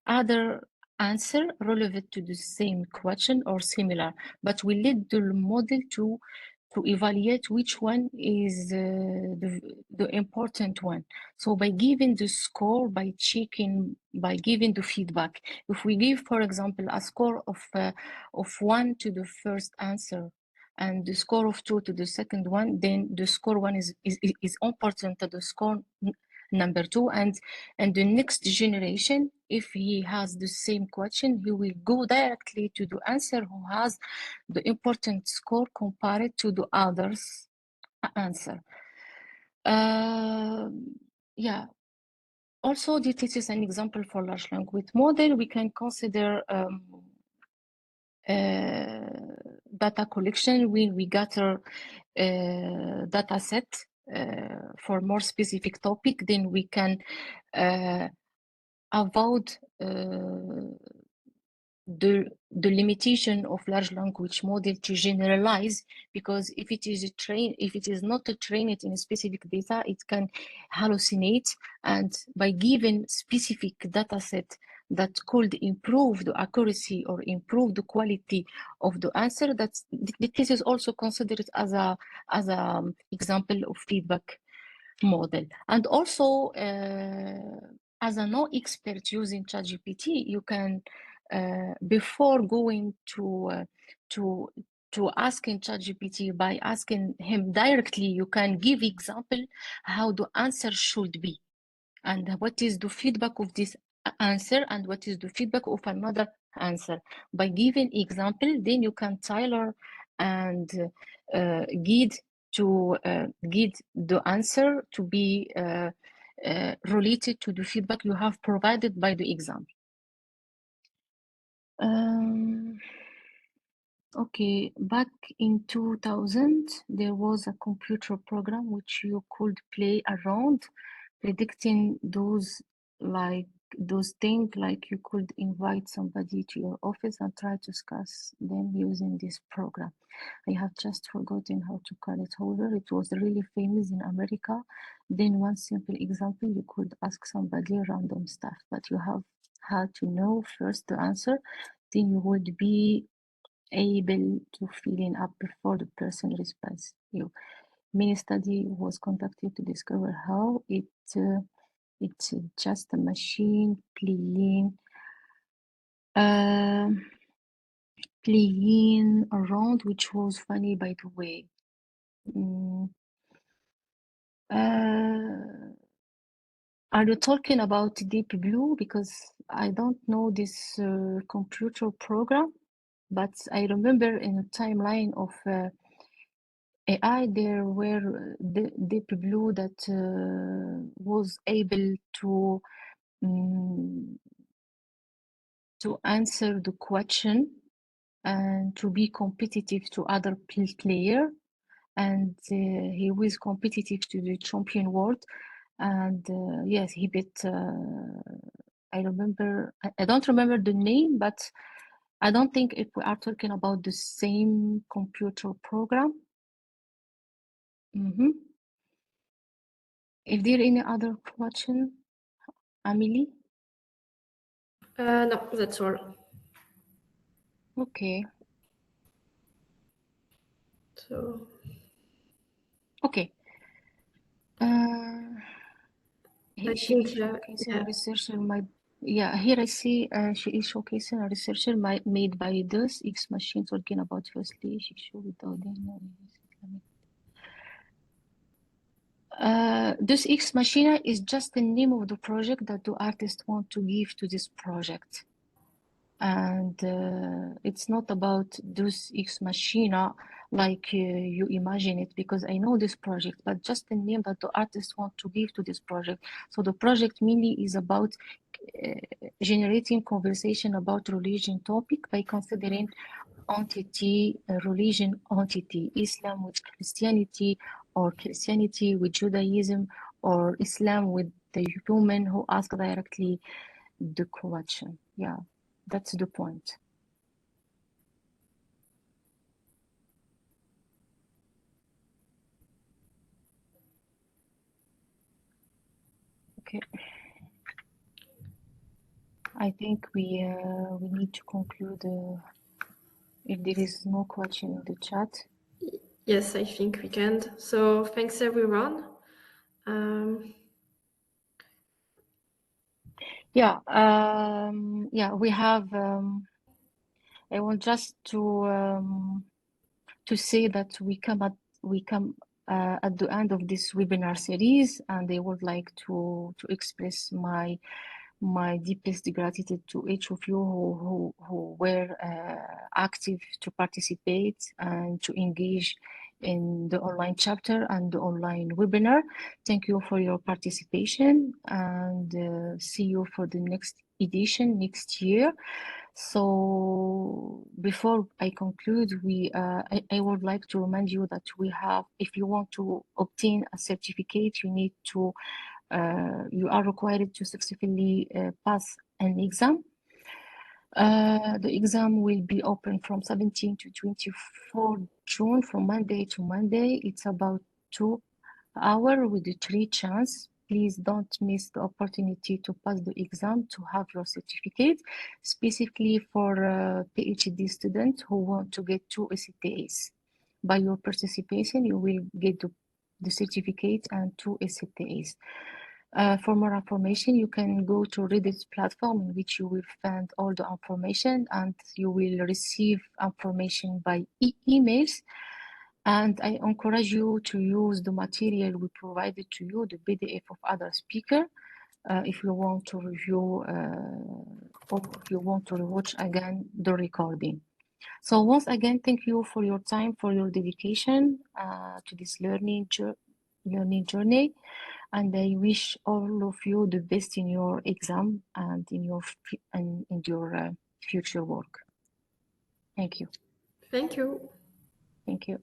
other answer relevant to the same question or similar, but we let the model to to evaluate which one is the important one. So by giving the score, by checking, by giving the feedback, if we give, for example, a score of 1 to the first answer and the score of 2 to the second one, then the score 1 is important to the score number 2, and the next generation, if he has the same question, he will go directly to the answer who has the important score compared to the others answer. Yeah. Also, this is an example for large language model. We can consider data collection when we gather data set for more specific topic, then we can avoid the limitation of large language model to generalize, because if it is not trained in a specific data, it can hallucinate, and by giving specific data set that could improve the accuracy or improve the quality of the answer, this is also considered as a example of feedback model. And also as a non-expert using ChatGPT, you can before going to asking ChatGPT, by asking him directly, you can give example how the answer should be, and what is the feedback of this answer, and what is the feedback of another answer. By giving example, then you can tailor and guide the answer to be related to the feedback you have provided by the example. Okay, back in 2000, there was a computer program which you could play around, predicting those things, like you could invite somebody to your office and try to discuss them using this program. I have just forgotten how to call it. However, it was really famous in America. Then one simple example, you could ask somebody random stuff, but you have had to know first the answer, then you would be able to fill in up before the person responds you. Many study was conducted to discover how it's just a machine playing around, which was funny, by the way. Are you talking about Deep Blue? Because I don't know this computer program, but I remember in the timeline of AI, there were Deep Blue that was able to answer the question and to be competitive to other player, and he was competitive to the champion world, and yes, he beat I don't remember the name, but I don't think if we are talking about the same computer program. Is there any other question, Amelie?
No, that's all.
Okay.
So.
Okay. She is showcasing a researcher. Here I see she is showcasing a researcher made by those X machine, talking about firstly she showed without this X Machina is just the name of the project that the artist want to give to this project, and it's not about this X Machina like you imagine it, because I know this project, but just the name that the artist want to give to this project. So the project mainly is about generating conversation about religion topic by considering entity, religion entity, Islam with Christianity, or Christianity with Judaism, or Islam with the human who ask directly the question. Yeah, that's the point. Okay. I think we need to conclude if there is no question in the chat.
Yes, I think we can. So thanks everyone.
Yeah, we have. I want just to say that we come at the end of this webinar series, and I would like to express my deepest gratitude to each of you who were active to participate and to engage in the online chapter and the online webinar. Thank you for your participation, and see you for the next edition next year. So before I conclude, I would like to remind you that we have, if you want to obtain a certificate, you are required to successfully pass an exam. The exam will be open from 17 to 24 June, from Monday to Monday. It's about 2 hours with the 3 chance. Please don't miss the opportunity to pass the exam to have your certificate, specifically for PhD students who want to get 2 SCTAs. By your participation, you will get the certificate and 2 SCTAs. For more information, you can go to Reddit platform, in which you will find all the information, and you will receive information by emails. And I encourage you to use the material we provided to you, the PDF of other speaker, if you want to review or if you want to watch again the recording. So once again, thank you for your time, for your dedication to this learning journey. And I wish all of you the best in your exam and in your future work. Thank you.
Thank you.
Thank you.